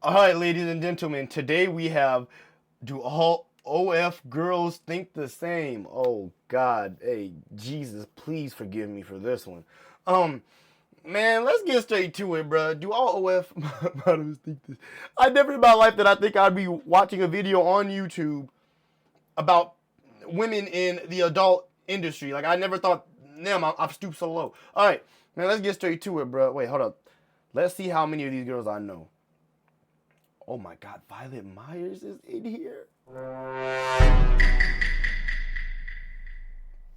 All right, ladies and gentlemen, today we have, do all OF girls think the same? Oh God, hey, Jesus, please forgive me for this one. Man, let's get straight to it, bro. Do all OF models think this? I never in my life that I think I'd be watching a video on YouTube about women in the adult industry. Like, I never thought, damn, I've stooped so low. All right, man, let's get straight to it, bro. Wait, hold up. Let's see how many of these girls I know. Oh my God, Violet Myers is in here.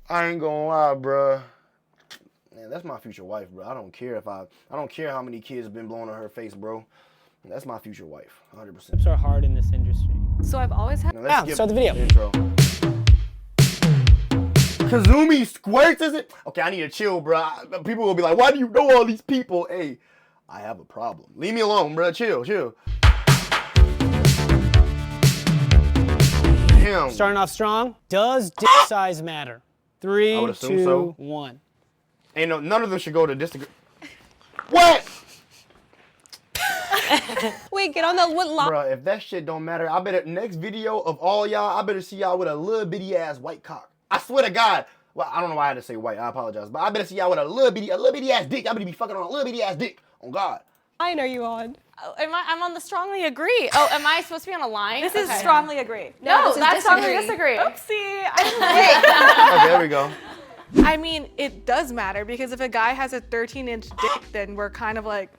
I ain't gonna lie, bruh. Man, that's my future wife, bro. I don't care how many kids have been blown on her face, bro. That's my future wife, 100%. Tips are hard in this industry. So I've always had. Now, let's start the video. Intro. Kazumi squirts, is it? Okay, I need to chill, bro. People will be like, why do you know all these people? Hey, I have a problem. Leave me alone, bro. Chill. Damn. Starting off strong. Does dick size matter? 3, 2, 1. Ain't none of them should go to disagree. What? Wait, get on the what line? Bro, if that shit don't matter, I better next video of all y'all, I better see y'all with a little bitty ass white cock. I swear to God. Well, I don't know why I had to say white. I apologize, but I better see y'all with a little bitty ass dick. I better be fucking on a little bitty ass dick. On God. Line are you on? Oh, I'm on the strongly agree. Oh, am I supposed to be on a line? This is strongly agree. No, that's strongly disagree. Oopsie. Okay, there we go. I mean, it does matter because if a guy has a 13-inch dick, then we're kind of like,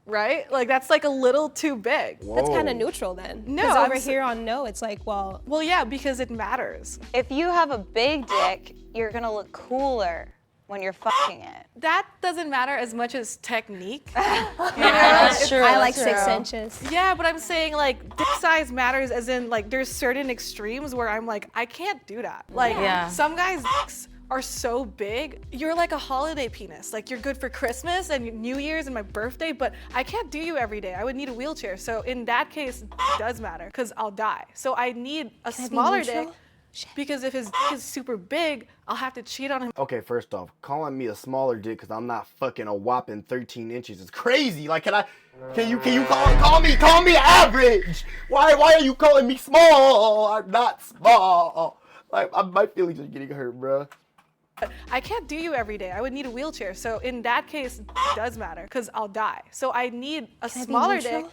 right? Like that's like a little too big. Whoa. That's kind of neutral then. No, because over I'm here on no, it's like, well. Well, yeah, because it matters. If you have a big dick, you're gonna look cooler when you're fucking it. That doesn't matter as much as technique. That's true. I like 6 inches. Yeah, but I'm saying like dick size matters as in like there's certain extremes where I'm like, I can't do that. Like some guys' dicks are so big, you're like a holiday penis. Like you're good for Christmas and New Year's and my birthday, but I can't do you every day. I would need a wheelchair. So in that case, it does matter because I'll die. So I need a smaller dick because if his dick is super big, I'll have to cheat on him. Okay, first off, calling me a smaller dick because I'm not fucking a whopping 13 inches is crazy. Like, can you call me average? Why are you calling me small? I'm not small. Like, my feelings are getting hurt, bro. I can't do you every day. I would need a wheelchair. So in that case, it does matter because I'll die. So I need a smaller dick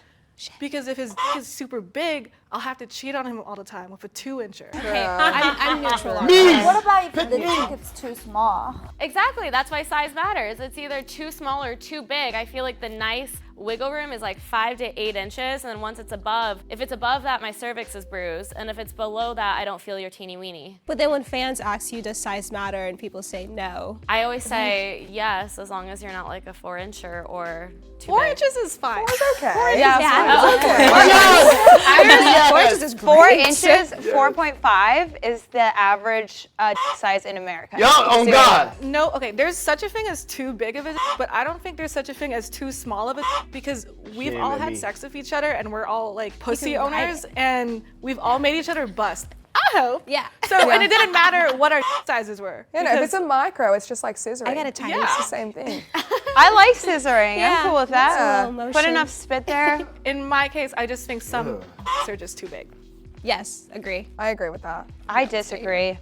because if his dick is super big, I'll have to cheat on him all the time with a 2-incher. Okay, I'm neutral on Me! that. What about if the dick is too small? Exactly, that's why size matters. It's either too small or too big. I feel like the nice wiggle room is like 5 to 8 inches, and then once it's above, if it's above that, my cervix is bruised, and if it's below that, I don't feel your teeny weeny. But then when fans ask you, does size matter, and people say no? I always say yes, as long as you're not like a 4-incher or too 4 big. inches is fine. 4 is okay. Yeah, Yes. 4 inches is great. 4 inches, 4.5 is the average dick size in America. Yo, on God. No, okay, there's such a thing as too big of a dick, but I don't think there's such a thing as too small of a dick because we've Shame all on had me. sex with each other and we're all like pussy can ride owners and we've all made each other bust. I hope. Yeah. So, and it didn't matter what our sizes were. Yeah, no, if it's a micro, it's just like scissoring. I got a tiny. It's the same thing. I like scissoring. Yeah, I'm cool with it's a that. little motion. Put enough spit there. In my case, I just think some dicks are just too big. Yes, agree. I agree with that. I disagree,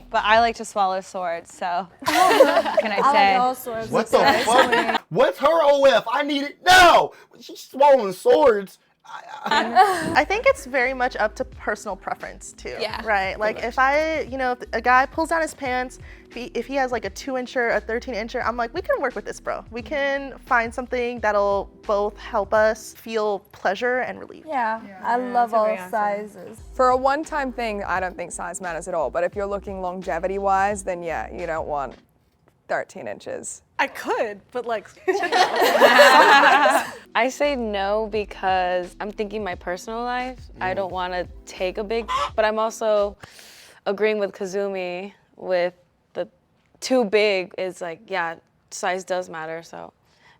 but I like to swallow swords, so what can I I say? like all sorts. What the fuck? What's her OF? I need it now. She's swallowing swords. I think it's very much up to personal preference too. Yeah, Right. Like if if a guy pulls down his pants, if he has like a 2-incher, a 13-incher, I'm like, we can work with this, bro. We can find something that'll both help us feel pleasure and relief. Yeah, I love all sizes. For a one-time thing, I don't think size matters at all. But if you're looking longevity-wise, then yeah, you don't want 13 inches. I could, but like, I say no because I'm thinking my personal life. I don't want to take a big, but I'm also agreeing with Kazumi with the too big is like, yeah, size does matter, so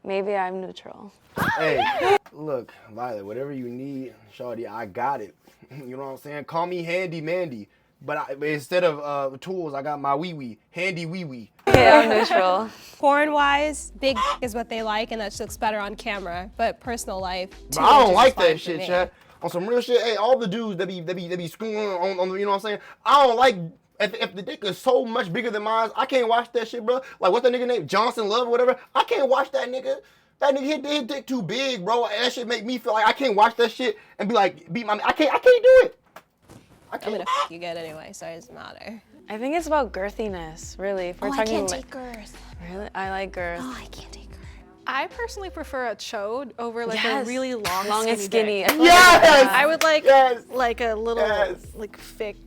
maybe I'm neutral. Hey, look, Violet, whatever you need, shawty, I got it. You know what I'm saying? Call me Handy Mandy. but instead of tools, I got my wee-wee, handy wee-wee. Yeah, I'm neutral. Porn-wise, big is what they like, and that just looks better on camera. But personal life, But I don't like that shit, Chad. On some real shit, hey, all the dudes that be screwing on the, you know what I'm saying? I don't like, if the dick is so much bigger than mine, I can't watch that shit, bro. Like, what's that nigga name? Johnson Love or whatever? I can't watch that nigga. That nigga, his dick too big, bro. That shit make me feel like I can't watch that shit and be like, I can't do it. I'm gonna you good anyway, so it doesn't matter. I think it's about girthiness, really. If we're I talking can't like, take girth. Really? I like girth. Oh, I can't take girth. I personally prefer a chode over like a really long and skinny. dick. Yes! I would like a little like thick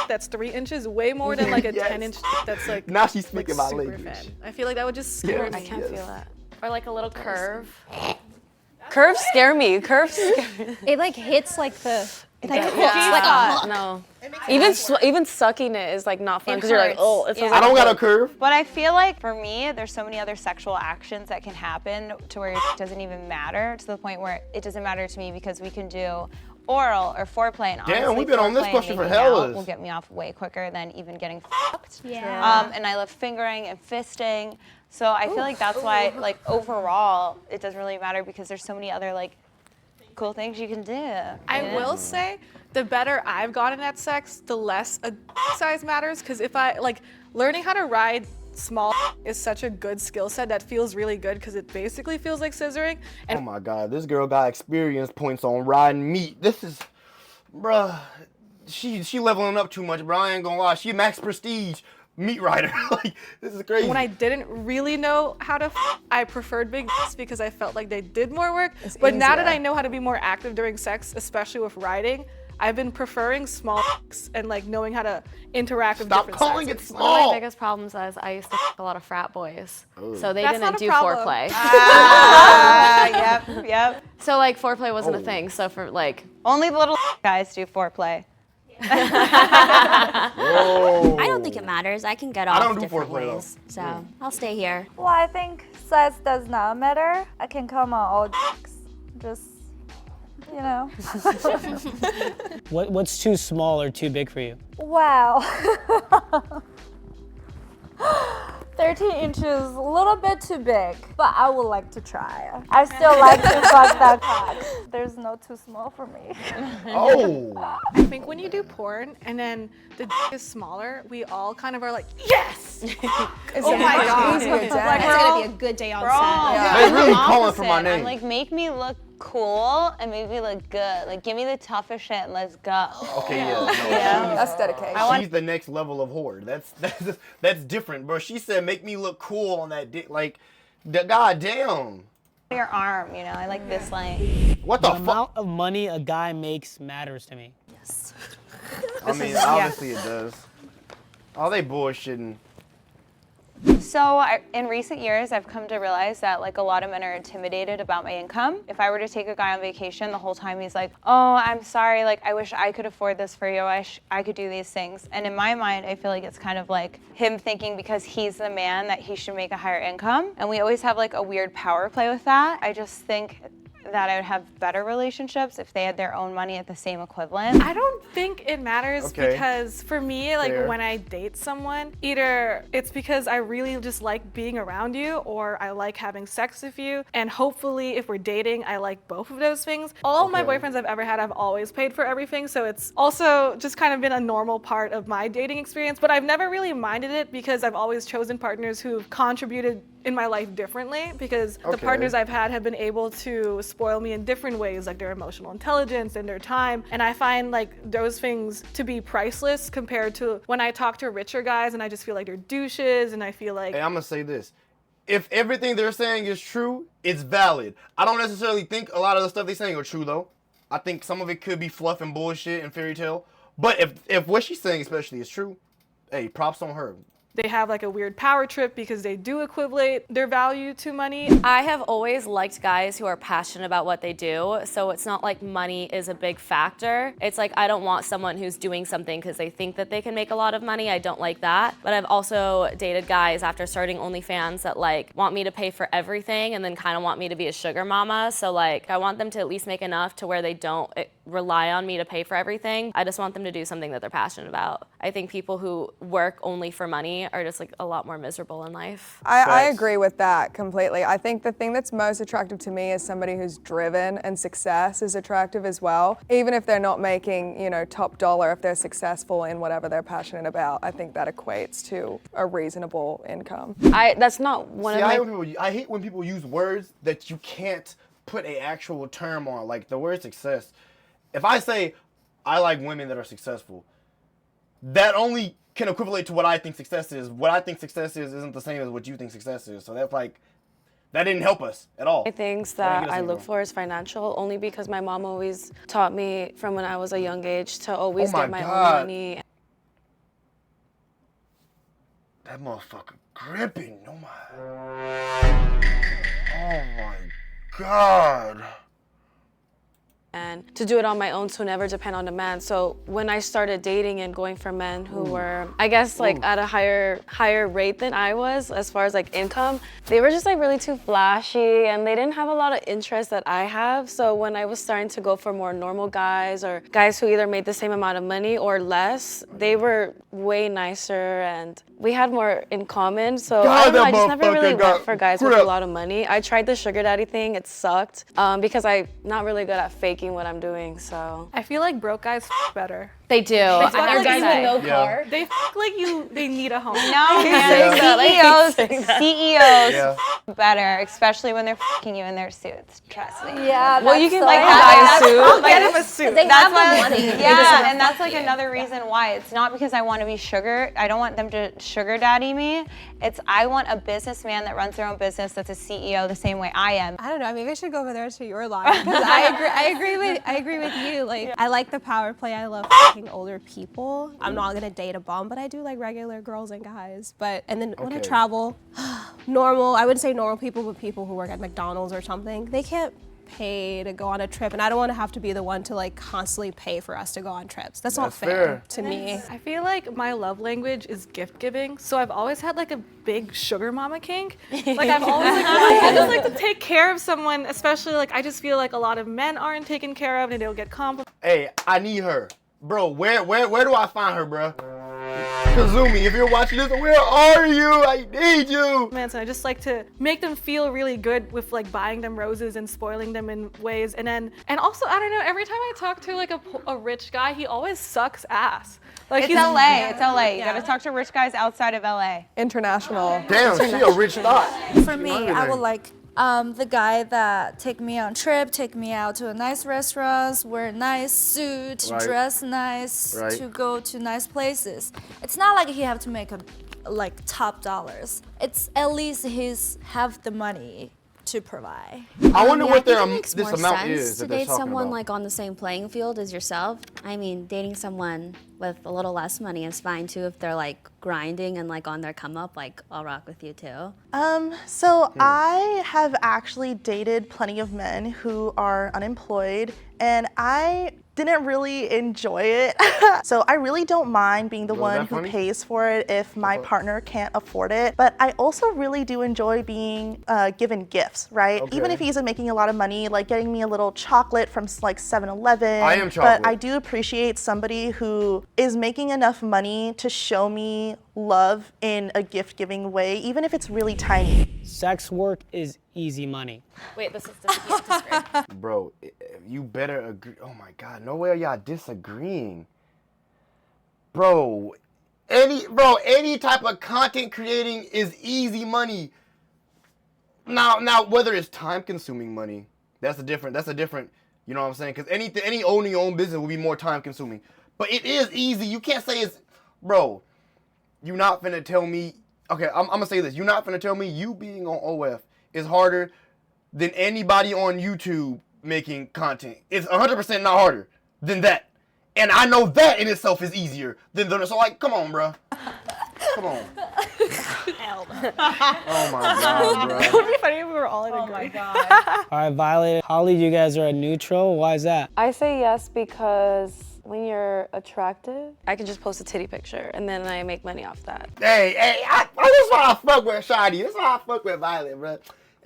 that's 3 inches, way more than like a 10-inch that's like now she's speaking about super language. thin. I feel like that would just scare me. I can't feel that. Or like a little curve. Curves scare me. Curves scare me. It like hits like the. It like hooks Yeah. like a hook. No. Even sucking it is like not fun because you're like, hurts. oh, it feels I like don't got a curve. But I feel like for me, there's so many other sexual actions that can happen to where it doesn't even matter, to the point where it doesn't matter to me because we can do oral or foreplay. And Damn, honestly, we've been on this foreplay question and for making hell out is. will get me off way quicker than even getting fucked. Yeah. And I love fingering and fisting. So I feel like that's why, like, overall, it doesn't really matter because there's so many other, like, cool things you can do. I will say, the better I've gotten at sex, the less a size matters. Because if I, like, learning how to ride small is such a good skill set that feels really good because it basically feels like scissoring. And Oh my God, this girl got experience points on riding meat. This is, bruh, she leveling up too much, bro. I ain't gonna lie. She max prestige meat rider. Like, this is crazy. when I didn't really know how to I preferred big because I felt like they did more work. But now that I know how to be more active during sex, especially with riding, I've been preferring small and like knowing how to interact with Stop different calling it sizes. One of my small. biggest problems is I used to a lot of frat boys. So they That's not didn't a do problem. foreplay. Yep. So like foreplay wasn't a thing. So for like Only the little guys do foreplay. Whoa. I don't think it matters. I can get I off don't do different foreplay, though. ways. So I'll stay here. Well, I think size does not matter. I can come on all dicks. Just, you know. What's too small or too big for you? Wow. 13 inches, a little bit too big, but I would like to try. I still like to fuck that cock. There's no too small for me. Oh. I think when you do porn and then the dick is smaller, we all kind of are like, yes! Oh my God. Like, Like, it's gonna be a good day on set. They really I'm calling for my opposite. I'm name. like, make me look cool and make me look good. Like, give me the toughest shit and let's go. Okay, yeah. No, That's dedication. she's the next level of whore. That's different, bro. She said, "Make me look cool on that dick." Like, god damn. Your arm, you know, I like this length. What The the fuck? amount of money a guy makes matters to me. I mean, obviously it does. Oh, they bullshitting. So in recent years, I've come to realize that like a lot of men are intimidated about my income. If I were to take a guy on vacation, the whole time he's like, oh, I'm sorry, like I wish I could afford this for you. I wish I could do these things. And in my mind, I feel like it's kind of like him thinking because he's the man that he should make a higher income. And we always have like a weird power play with that. I just think that I would have better relationships if they had their own money at the same equivalent. I don't think it matters Okay. because for me, like Fair. when I date someone, either it's because I really just like being around you or I like having sex with you. And hopefully if we're dating, I like both of those things. All my boyfriends I've ever had, I've always paid for everything. So it's also just kind of been a normal part of my dating experience, but I've never really minded it because I've always chosen partners who've contributed in my life differently because the partners I've had have been able to spoil me in different ways, like their emotional intelligence and their time. And I find like those things to be priceless compared to when I talk to richer guys and I just feel like they're douches and I feel like Hey, I'm gonna say this. If everything they're saying is true, it's valid. I don't necessarily think a lot of the stuff they're saying are true though. I think some of it could be fluff and bullshit and fairy tale. But if what she's saying especially is true, hey, props on her. they have like a weird power trip because they do equate their value to money. I have always liked guys who are passionate about what they do, so it's not like money is a big factor. It's like I don't want someone who's doing something because they think that they can make a lot of money. I don't like that. But I've also dated guys after starting Onlyfans that like want me to pay for everything and then kind of want me to be a sugar mama. So like I want them to at least make enough to where they don't rely on me to pay for everything. I just want them to do something that they're passionate about. I think people who work only for money are just like a lot more miserable in life. I agree with that completely. I think the thing that's most attractive to me is somebody who's driven, and success is attractive as well. Even if they're not making, you know, top dollar, if they're successful in whatever they're passionate about, I think that equates to a reasonable income. That's not one of my... I hate when people use words that you can't put an actual term on, like the word success. If I say I like women that are successful, that only can equivalent to what I think success is. What I think success is isn't the same as what you think success is. So that's like, that didn't help us at all. The things that I look for is financial, only because my mom always taught me from when I was a young age to always get my own money. That motherfucker gripping. Oh my God. And to do it on my own, to never depend on a man. So when I started dating and going for men who were, I guess, like at a higher rate than I was as far as like income, they were just like really too flashy, and they didn't have a lot of interest that I have. So when I was starting to go for more normal guys, or guys who either made the same amount of money or less, they were way nicer and we had more in common. So I don't know, I just never really went for guys with a lot of money. I tried the sugar daddy thing, it sucked, because I'm not really good at faking what I'm doing, so. I feel like broke guys better. They do. Are guys with no car? They like they need a home. No, man. CEOs better, especially when they're fucking you in their suits. Trust me. Yeah. Well, you can like buy a suit. Get him a suit. They have the money. Yeah, and that's like another reason why. It's not because I want to be sugar. I don't want them to sugar daddy me. It's I want a businessman that runs their own business that's a CEO the same way I am. I don't know. Maybe I should go over there to your line because I agree with you. Like I like the power play. I love older people. I'm not gonna date a bum, but I do like regular girls and guys. And then when I travel, I wouldn't say normal people, but people who work at McDonald's or something, they can't pay to go on a trip, and I don't want to have to be the one to like constantly pay for us to go on trips. That's not fair to me. I feel like my love language is gift giving, so I've always had like a big sugar mama kink. Like I've always like, I just like to take care of someone, especially like I just feel like a lot of men aren't taken care of and they'll get complimented. Hey, I need her. Bro, where do I find her, bro? Kazumi, if you're watching this, where are you? I need you. Man, so I just like to make them feel really good with like buying them roses and spoiling them in ways. And also, I don't know, every time I talk to like a rich guy, he always sucks ass. Like it's LA. It's LA. You gotta talk to rich guys outside of LA. International. Damn, she a rich thot. For me, I would like the guy that take me on trip, take me out to a nice restaurants, wear a nice suit, dress nice, to go to nice places. It's not like he have to make like top dollars. It's at least he's have the money to provide. I wonder what it makes this more amount sense is to that they're date talking someone about. like on the same playing field as yourself. I mean, dating someone with a little less money is fine too if they're like grinding and like on their come up. Like I'll rock with you too. So I have actually dated plenty of men who are unemployed, and I didn't really enjoy it. So I really don't mind being the one who pays for it if my partner can't afford it. But I also really do enjoy being given gifts, right? Even if he isn't making a lot of money, like getting me a little chocolate from like 7-Eleven. I am chocolate. But I do appreciate somebody who is making enough money to show me love in a gift-giving way, even if it's really tiny. Sex work is easy money. Wait, this is disagree. Bro, you better agree. Oh my God, no way are y'all disagreeing. Bro, any type of content creating is easy money. Now whether it's time consuming money, that's a different, you know what I'm saying? Because any owning your own business will be more time consuming. But it is easy. You can't say it's, bro, you not finna tell me, okay, I'm gonna say this. You're not finna tell me you being on OF is harder than anybody on YouTube making content. It's 100% not harder than that. And I know that in itself is easier than the, so like, come on, bro. Come on. Oh my God, bro. It would be funny if we were all in agreement. All right, Violet, Holly, you guys are a neutral. Why is that? I say yes because when you're attractive, I can just post a titty picture and then I make money off that. Hey, that's why I fuck with Shadi. That's why I fuck with Violet, bro.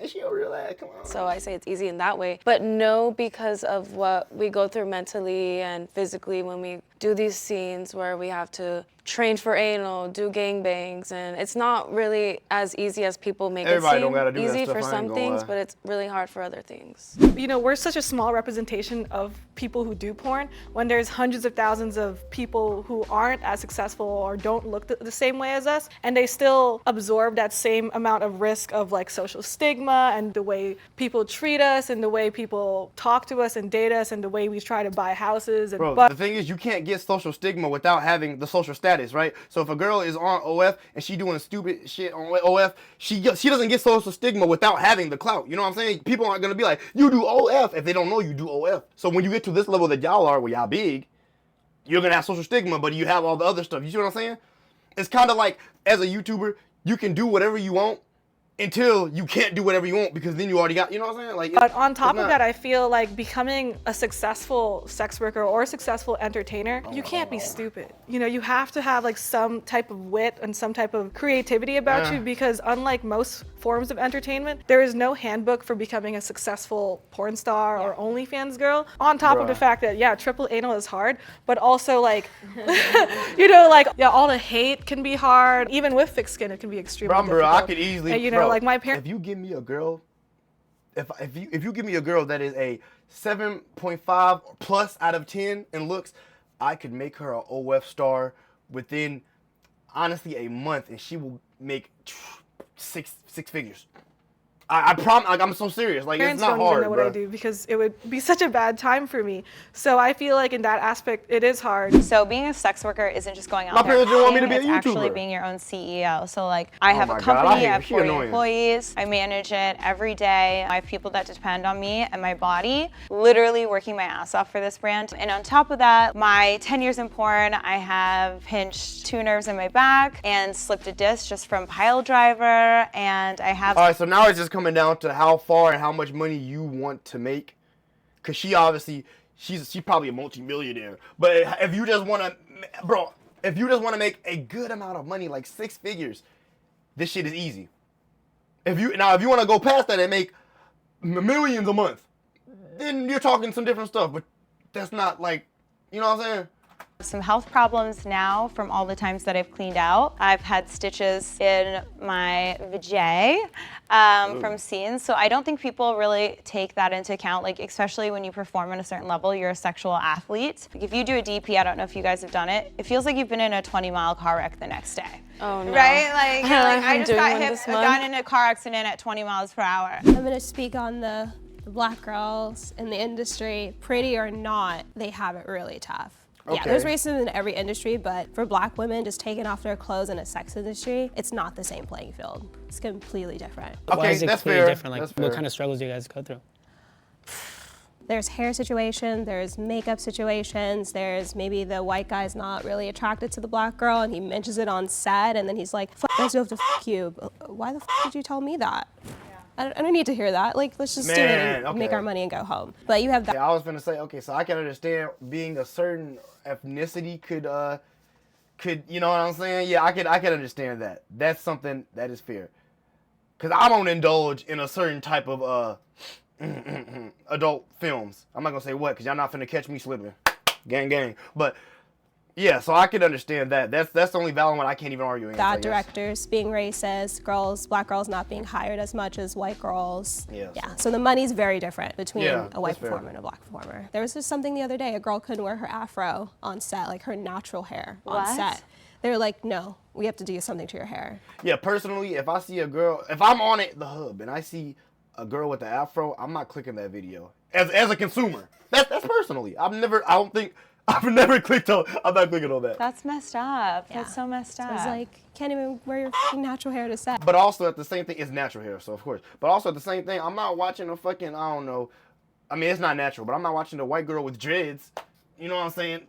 And she a real ass, come on. So I say it's easy in that way. But no, because of what we go through mentally and physically when we do these scenes where we have to train for anal, do gangbangs, and it's not really as easy as people make Everybody it don't gotta seem do that easy stuff, for I ain't some gonna things, lie. but it's really hard for other things. You know, we're such a small representation of people who do porn when there's hundreds of thousands of people who aren't as successful or don't look the same way as us, and they still absorb that same amount of risk of like social stigma and the way people treat us and the way people talk to us and date us and the way we try to buy houses. And Bro, the thing is, you can't get social stigma without having the social status, right? So if a girl is on OF and she doing stupid shit on OF, she doesn't get social stigma without having the clout. You know what I'm saying? People aren't gonna be like, you do OF if they don't know you do OF. So when you get to this level that y'all are, where y'all big, you're gonna have social stigma, but you have all the other stuff. You see what I'm saying? It's kind of like, as a YouTuber, you can do whatever you want until you can't do whatever you want because then you already got, you know what I'm saying? Like, but on top of that, I feel like becoming a successful sex worker or a successful entertainer, you can't be stupid. You know, you have to have like some type of wit and some type of creativity about you, because unlike most forms of entertainment, there is no handbook for becoming a successful porn star or OnlyFans girl. On top of the fact that, yeah, triple anal is hard, but also like, you know, like, yeah, all the hate can be hard. Even with thick skin, it can be extremely difficult. Bro, I could easily, and, you know, like my parents. If you give me a girl, if you give me a girl that is a 7.5 plus out of 10 in looks, I could make her an OF star within, honestly, a month, and she will make six figures. I promise, like, I'm so serious. Like, it's not hard, Parents don't even know what bro. I do because it would be such a bad time for me. So I feel like in that aspect, it is hard. So being a sex worker isn't just going out My there. parents didn't want me to be a It's actually YouTuber. being your own CEO. So like, I have my a God, I company, hate I her. have She 40 annoying. employees, I manage it every day. I have people that depend on me and my body, literally working my ass off for this brand. And on top of that, my 10 years in porn, I have pinched 2 nerves in my back and slipped a disc just from pile driver, and I have. All right, so now it's just coming down to how far and how much money you want to make. Cause she obviously, she's probably a multi-millionaire. But if you just want to, bro, if you just want to make a good amount of money, like 6 figures, this shit is easy. If you want to go past that and make millions a month, then you're talking some different stuff. But that's not like, you know what I'm saying? Some health problems now from all the times that I've cleaned out. I've had stitches in my vajay from scenes, so I don't think people really take that into account, like especially when you perform at a certain level, you're a sexual athlete. Like if you do a DP, I don't know if you guys have done it, it feels like you've been in a 20-mile car wreck the next day. Oh no. Right? Like, you're like I I'm just doing got one hit, this got month. in a car accident at 20 miles per hour. I'm gonna speak on the black girls in the industry. Pretty or not, they have it really tough. Yeah, Okay. there's racism in every industry, but for black women just taking off their clothes in a sex industry, it's not the same playing field. It's completely different. Why Okay, is it that's completely fair. different? Like, That's what fair. kind of struggles do you guys go through? There's hair situations, there's makeup situations, there's maybe the white guy's not really attracted to the black girl and he mentions it on set and then he's like, "Fuck, I have to fuck you." Why the fuck did you tell me that? I don't need to hear that. Like, let's just do it and Man, make okay. our money and go home. But you have that. Yeah, I was gonna say, okay, so I can understand being a certain ethnicity could, you know what I'm saying? Yeah, I could understand that. That's something that is fair. Cause I don't indulge in a certain type of adult films. I'm not gonna say what, cause y'all not finna catch me slipping. Gang, gang. But yeah, so I could understand that. That's the only valid one I can't even argue against, I That guess. directors being racist, black girls not being hired as much as white girls. Yeah. Yeah, so the money's very different between Yeah, a white that's fair. performer and a black performer. There was just something the other day, a girl couldn't wear her afro on set, like her natural hair on What? set. They were like, no, we have to do something to your hair. Yeah, personally, if I see a girl, if I'm on the hub and I see a girl with the afro, I'm not clicking that video. As a consumer, that's personally. I've never clicked on. I'm not clicking on that. That's messed up. Yeah. That's so messed up. I was like, can't even wear your f***ing natural hair to set. But also at the same thing, it's natural hair, so of course. But also at the same thing, I'm not watching a fucking, I don't know. I mean, it's not natural, but I'm not watching a white girl with dreads. You know what I'm saying?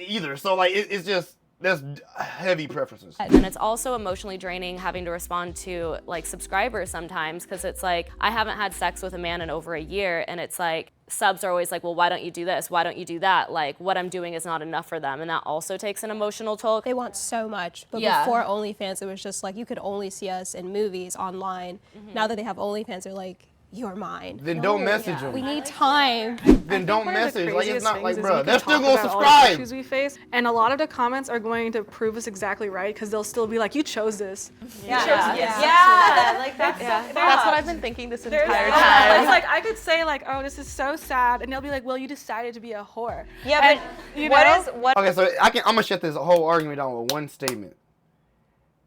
Either. So like, it's just, That's heavy preferences. And it's also emotionally draining having to respond to like subscribers sometimes, because it's like I haven't had sex with a man in over a year, and it's like subs are always like, well, why don't you do this? Why don't you do that? Like what I'm doing is not enough for them, and that also takes an emotional toll. They want so much, but before OnlyFans, it was just like you could only see us in movies online. Now that they have OnlyFans, they're like, you're mine. Then don't message them. We need time. Then don't message. Like it's not like, bro, they're still still gonna subscribe. Issues we face, and a lot of the comments are going to prove us exactly right, because they'll still be like, you chose this. Yeah, like that's That's what I've been thinking this entire time. It's like I could say like, oh, this is so sad, and they'll be like, well, you decided to be a whore. Yeah, and, but Okay, so I'm gonna shut this whole argument down with one statement.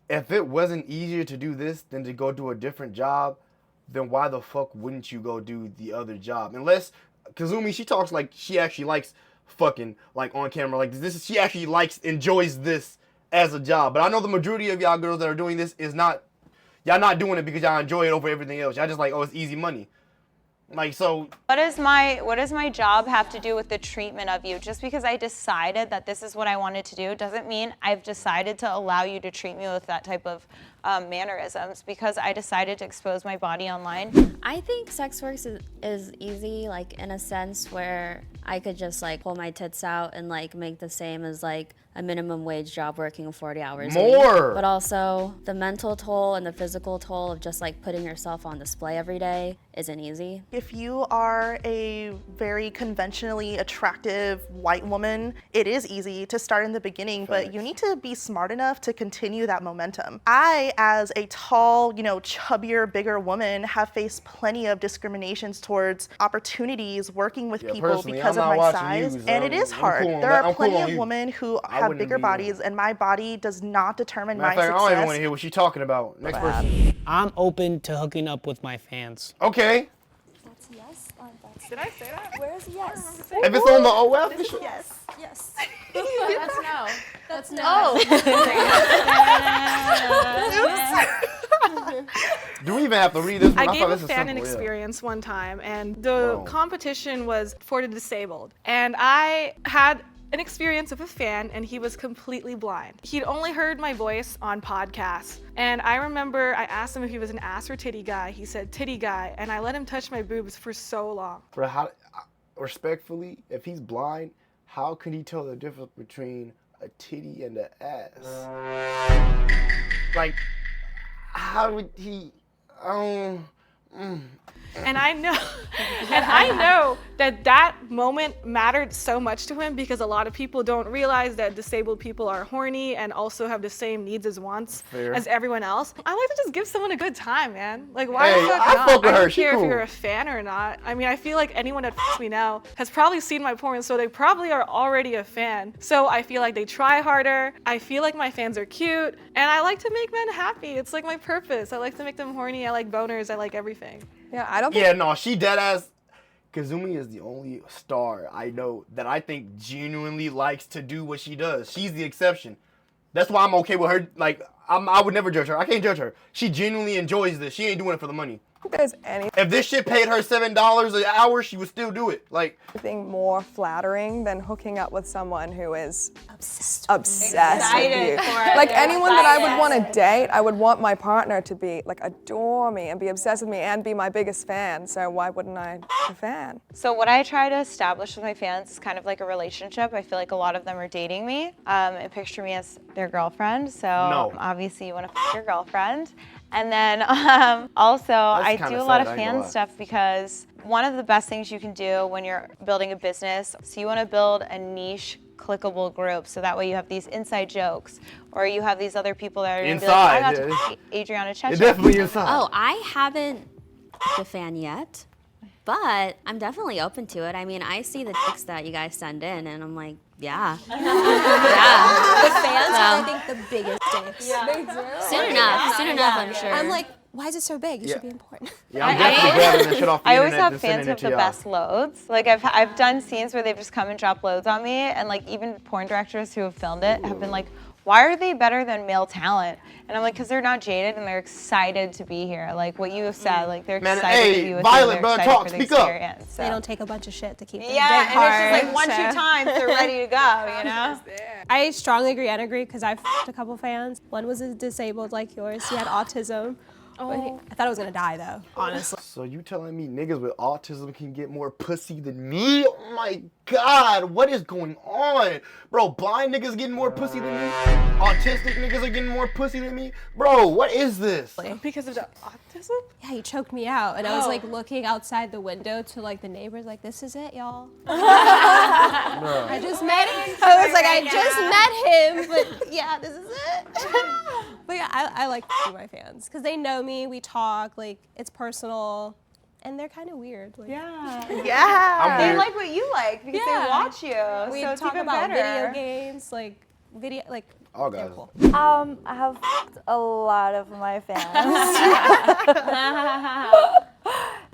If it wasn't easier to do this than to go do a different job, then why the fuck wouldn't you go do the other job? Unless Kazumi, she talks like she actually likes fucking like on camera like this. She actually enjoys this as a job. But I know the majority of y'all girls that are doing this is not. Y'all not doing it because y'all enjoy it over everything else. Y'all just like, oh, it's easy money. Like, so. What does my job have to do with the treatment of you? Just because I decided that this is what I wanted to do doesn't mean I've decided to allow you to treat me with that type of mannerisms, because I decided to expose my body online. I think sex work is easy, like in a sense where I could just like pull my tits out and like make the same as like a minimum wage job working 40 hours a week. But also the mental toll and the physical toll of just like putting yourself on display every day isn't easy. If you are a very conventionally attractive white woman, it is easy to start in the beginning, but you need to be smart enough to continue that momentum. I, as a tall, chubbier, bigger woman, have faced plenty of discriminations towards opportunities working with people because of my size, and it is hard. There are plenty of women who have bigger bodies, and my body does not determine my success. I don't even want to hear what she's talking about. Next person. I'm open to hooking up with my fans. Okay. That's yes. Did I say that? Where's yes? If it's on the OF, it's yes. Yes. That's no. That's no. Oh. Do we even have to read this one? I gave a fan an experience one time, and the competition was for the disabled. And I had an experience of a fan, and he was completely blind. He'd only heard my voice on podcasts. And I remember I asked him if he was an ass or titty guy. He said titty guy, and I let him touch my boobs for so long. Bro, respectfully, if he's blind, how can he tell the difference between a titty and an ass? Like, how would he? And I know that moment mattered so much to him, because a lot of people don't realize that disabled people are horny and also have the same needs as wants as everyone else. I like to just give someone a good time, man. Like, why the fuck not? Fuck with her. I don't care if you're a fan or not. I mean, I feel like anyone that f***s me now has probably seen my porn, so they probably are already a fan. So I feel like they try harder. I feel like my fans are cute, and I like to make men happy. It's like my purpose. I like to make them horny. I like boners. I like everything. Yeah, I don't think... Yeah, no, she dead ass. Kazumi is the only star I know that I think genuinely likes to do what she does. She's the exception. That's why I'm okay with her. Like, I would never judge her. I can't judge her. She genuinely enjoys this. She ain't doing it for the money. There's anything. If this shit paid her $7 an hour, she would still do it. Like, anything more flattering than hooking up with someone who is obsessed with you. Like anyone that I would want to date, I would want my partner to be like adore me and be obsessed with me and be my biggest fan. So why wouldn't I be a fan? So what I try to establish with my fans is kind of like a relationship. I feel like a lot of them are dating me and picture me as their girlfriend. So obviously you want to f*** your girlfriend. And then also I do a lot of fan stuff, because one of the best things you can do when you're building a business, so you want to build a niche clickable group, so that way you have these inside jokes, or you have these other people that are going to be like, I got to meet Adriana Checha. It's definitely inside. Oh, I haven't a fan yet, but I'm definitely open to it. I mean, I see the dicks that you guys send in, and I'm like, yeah. The fans are, I think, the biggest dicks. Yeah. They do. Soon enough, I'm sure. I'm like, why is it so big? It should be important. Yeah, I'm definitely grabbing that shit off the I always internet have and sending fans it with to the y'all. best loads. Like I've done scenes where they've just come and dropped loads on me, and like even porn directors who have filmed it have been like, why are they better than male talent? And I'm like, because they're not jaded and they're excited to be here. Like what you have said, like they're excited to be with Violet, you, bro, they're excited talk, for the speak up. experience. So. They don't take a bunch of shit to keep their Yeah, dick and hard. it's just like 1-2 times they're ready to go, you know? I strongly agree and agree because I've f***ed a couple fans. One was disabled like yours. He had autism. Oh. I thought I was gonna die though, honestly. So you telling me niggas with autism can get more pussy than me? Oh my God, what is going on? Bro, blind niggas getting more pussy than me? Autistic niggas are getting more pussy than me? Bro, what is this? Because of the autism? Yeah, he choked me out, and I was like looking outside the window to like the neighbors, like, this is it, y'all. I just met him. I was like, I just met him, but yeah, this is it. But yeah, I like my fans because they know me. We talk, like it's personal, and they're kind of weird. Like, Yeah. They like what you like because they watch you. We so it's talk even about better. video games, like Oh, guys. cool. I have a lot of my fans.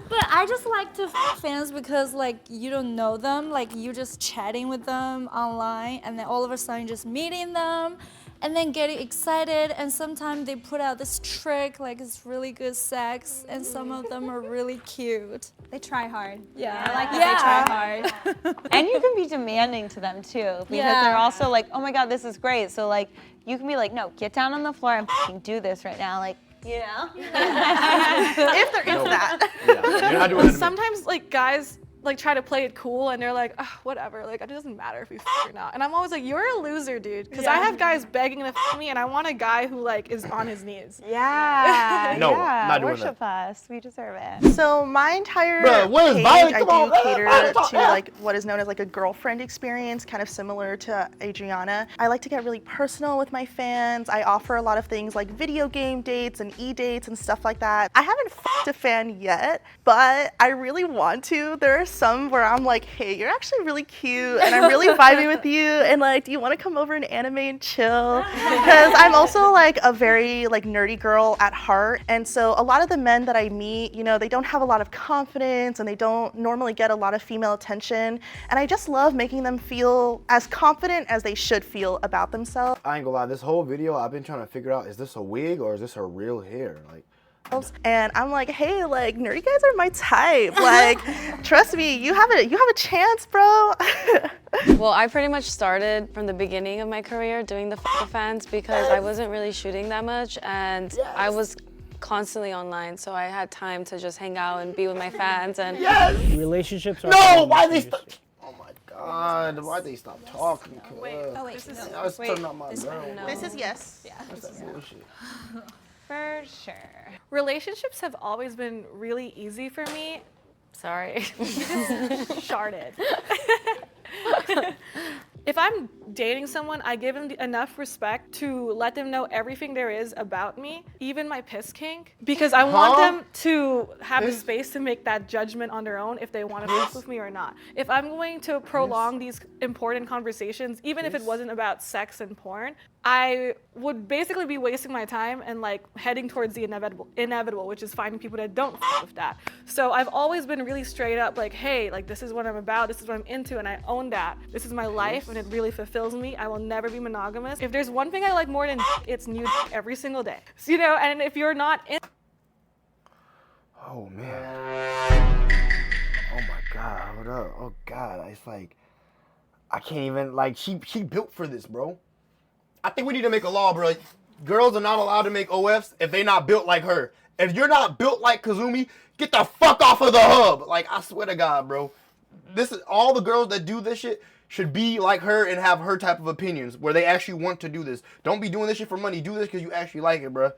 But I just like to fans because like you don't know them, like you just chatting with them online and then all of a sudden just meeting them and then getting excited, and sometimes they put out this trick like it's really good sex and some of them are really cute. They try hard. Yeah. I like that they try hard. And you can be demanding to them too because they're also like, oh my God, this is great. So like you can be like, no, get down on the floor and f***ing do this right now. Like, you know? If they're into that. Yeah, you're not doing it to me. Sometimes like guys like try to play it cool and they're like, oh, whatever, like it doesn't matter if we f*** or not. And I'm always like, you're a loser, dude. Because I have guys begging to f*** me and I want a guy who like is on his knees. Yeah. No, yeah. not doing Worship us. We deserve it. So my entire Bruh, what is page, violent? I Come do on, cater to like what is known as like a girlfriend experience, kind of similar to Adriana. I like to get really personal with my fans. I offer a lot of things like video game dates and e-dates and stuff like that. I haven't f***ed a fan yet, but I really want to. There are some where I'm like, hey, you're actually really cute and I'm really vibing with you, and like, do you want to come over and anime and chill? Because I'm also like a very like nerdy girl at heart, and so a lot of the men that I meet, you know, they don't have a lot of confidence and they don't normally get a lot of female attention, and I just love making them feel as confident as they should feel about themselves. I ain't gonna lie, this whole video I've been trying to figure out, is this a wig or is this her real hair? Like, and I'm like, hey, like nerdy guys are my type. Like, trust me, you have a chance, bro. Well, I pretty much started from the beginning of my career doing the fans because I wasn't really shooting that much, and I was constantly online, so I had time to just hang out and be with my fans. And Relationships are no, why they stop? Oh my God, why they stop talking? I was turning on my girl. This is yes. Yeah. That's that bullshit. For sure. Relationships have always been really easy for me. Sorry. You just sharted. If I'm dating someone, I give them enough respect to let them know everything there is about me, even my piss kink, because I want them to have the space to make that judgment on their own if they want to piss with me or not. If I'm going to prolong these important conversations, even if it wasn't about sex and porn, I would basically be wasting my time and like heading towards the inevitable, which is finding people that don't f with that. So I've always been really straight up like, hey, like this is what I'm about, this is what I'm into, and I own that. This is my life and it really fulfills me. I will never be monogamous. If there's one thing I like more than it's new every single day. So, you know, and if you're not in. Oh man. Oh my God, hold up. Oh God, it's like, I can't even, like, she built for this, bro. I think we need to make a law, bro. Girls are not allowed to make OFs if they not built like her. If you're not built like Kazumi, get the fuck off of the hub. Like, I swear to God, bro. This is all the girls that do this shit should be like her and have her type of opinions where they actually want to do this. Don't be doing this shit for money. Do this because you actually like it, bro.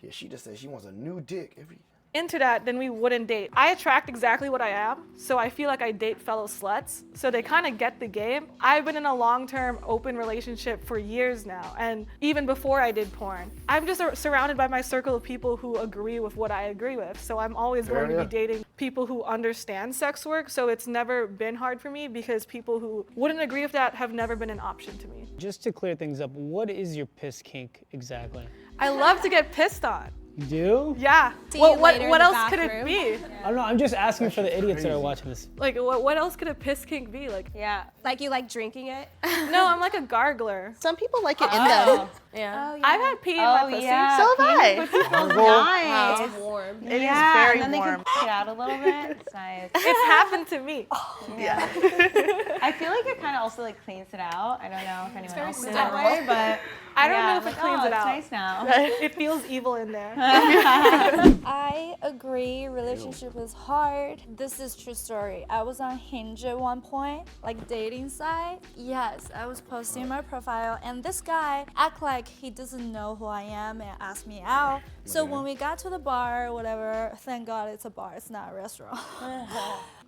Yeah, she just said she wants a new dick every. Into that, then we wouldn't date. I attract exactly what I am, so I feel like I date fellow sluts, so they kind of get the game. I've been in a long-term open relationship for years now, and even before I did porn. I'm just surrounded by my circle of people who agree with what I agree with, so I'm always going to be dating people who understand sex work, so it's never been hard for me because people who wouldn't agree with that have never been an option to me. Just to clear things up, what is your piss kink exactly? I love to get pissed on. You do? Yeah. What else could it be? I don't know. I'm just asking for the idiots that are watching this. Like, what else could a piss kink be? Like, like you like drinking it? No, I'm like a gargler. Some people like it in them. Yeah. I've had pee in my pussy. Yeah. So have I. Nice. It's warm. It is very and then warm. they can it out a little bit. It's nice. It's happened to me. Yeah. I feel like it kind kind of also like cleans it out. I don't know if anyone else is that way, but I don't know if it cleans it out. It's nice now. It feels evil in there. I agree, relationship is hard. This is true story. I was on Hinge at one point, like dating site. Yes, I was posting my profile and this guy act like he doesn't know who I am and asked me out. So when we got to the bar, whatever, thank God it's a bar, it's not a restaurant.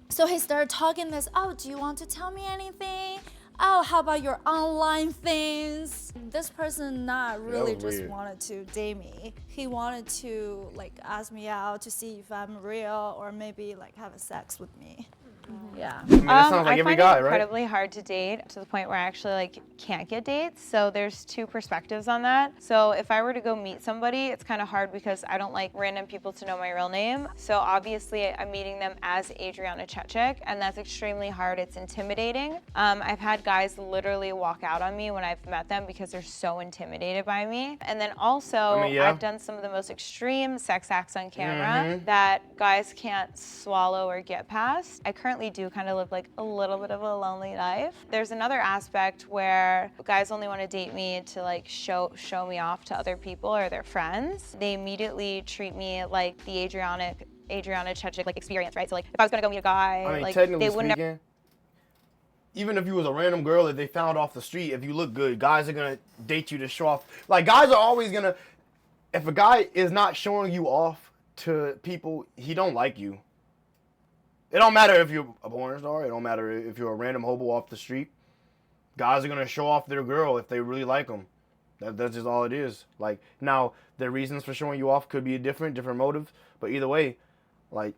So he started talking this, oh, do you want to tell me anything? Oh, how about your online things? This person not really just wanted to date me. He wanted to like ask me out to see if I'm real or maybe like have a sex with me. Yeah. I mean, that sounds like every guy, I find it incredibly hard to date to the point where I actually like can't get dates. So there's two perspectives on that. So if I were to go meet somebody, it's kind of hard because I don't like random people to know my real name. So obviously I'm meeting them as Adriana Chechik, and that's extremely hard. It's intimidating. I've had guys literally walk out on me when I've met them because they're so intimidated by me. And then also I've done some of the most extreme sex acts on camera that guys can't swallow or get past. I currently do kind of live like a little bit of a lonely life. There's another aspect where guys only want to date me to like show me off to other people or their friends. They immediately treat me like the Adriana Chechik like experience, right? So like if I was gonna go meet a guy, I mean, like technically they wouldn't. speaking, even if you was a random girl that they found off the street, if you look good, guys are gonna date you to show off. Like guys are always gonna, if a guy is not showing you off to people, he don't like you. It don't matter if you're a porn star. It don't matter if you're a random hobo off the street. Guys are going to show off their girl if they really like them. That's just all it is. Like, now, their reasons for showing you off could be different motives. But either way, like...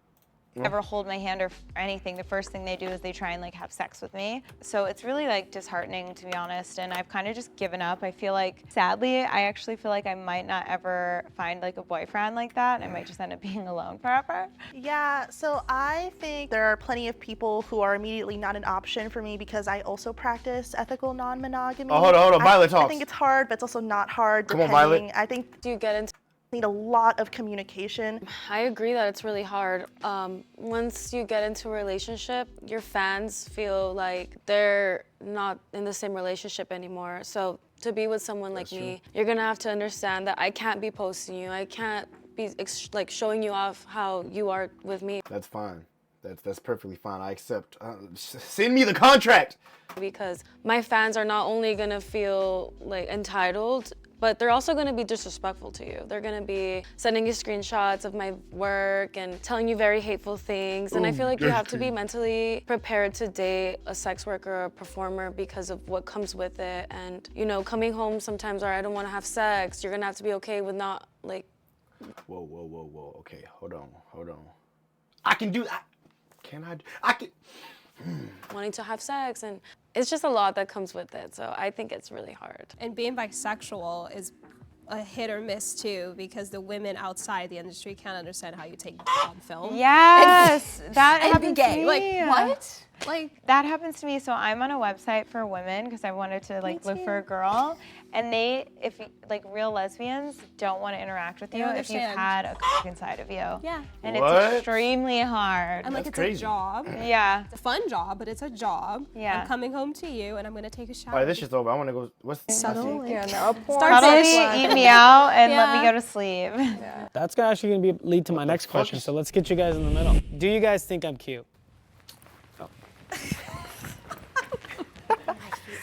ever hold my hand or anything, the first thing they do is they try and like have sex with me. So it's really like disheartening, to be honest, and I've kind of just given up. I feel like, sadly, I actually feel like I might not ever find like a boyfriend like that. I might just end up being alone forever. Yeah, so I think there are plenty of people who are immediately not an option for me because I also practice ethical non-monogamy. Oh, hold on, Violet talks. I think it's hard, but it's also not hard. Come on, Violet. I think Do you get into need a lot of communication. I agree that it's really hard. Once you get into a relationship, your fans feel like they're not in the same relationship anymore. So to be with someone like me, you're gonna have to understand that I can't be posting you. I can't be like showing you off how you are with me. That's fine. That's perfectly fine. I accept. Send me the contract. Because my fans are not only gonna feel like entitled, but they're also gonna be disrespectful to you. They're gonna be sending you screenshots of my work and telling you very hateful things. And I feel like you have to be mentally prepared to date a sex worker or a performer because of what comes with it. And you know, coming home sometimes, or I don't wanna have sex, you're gonna have to be okay with not like... Whoa. Okay, hold on. I can do that. Can I? I can... wanting to have sex, and it's just a lot that comes with it. So I think it's really hard. And being bisexual is a hit or miss too, because the women outside the industry can't understand how you take on film. Yes, that happens to me. Like, what? Like, that happens to me. So I'm on a website for women because I wanted to like look for a girl, and if like real lesbians don't want to interact with you if you've had a cock inside of you. Yeah. And it's extremely hard. I'm like, it's crazy. a job. Yeah. It's a fun job, but it's a job. Yeah. I'm coming home to you, and I'm gonna take a shower. All right, this shit's over. I want to go. What's subtle? Yeah, no, Totally eat me out and let me go to sleep. Yeah. That's actually going to lead to my next question, so let's get you guys in the middle. Do you guys think I'm cute?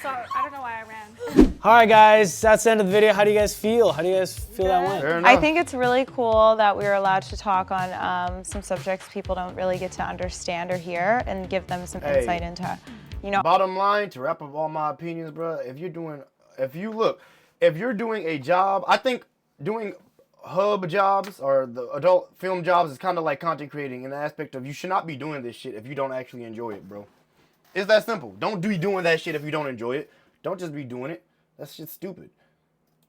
Sorry, I don't know why I ran. All right, guys, that's the end of the video. How do you guys feel? How do you guys feel that went? Fair enough. I think it's really cool that we were allowed to talk on some subjects people don't really get to understand or hear, and give them some insight into, you know. Bottom line, to wrap up all my opinions, bro, if you're doing a job, I think doing hub jobs or the adult film jobs is kind of like content creating in the aspect of you should not be doing this shit if you don't actually enjoy it, bro. It's that simple. Don't be doing that shit if you don't enjoy it. Don't just be doing it. That's just stupid.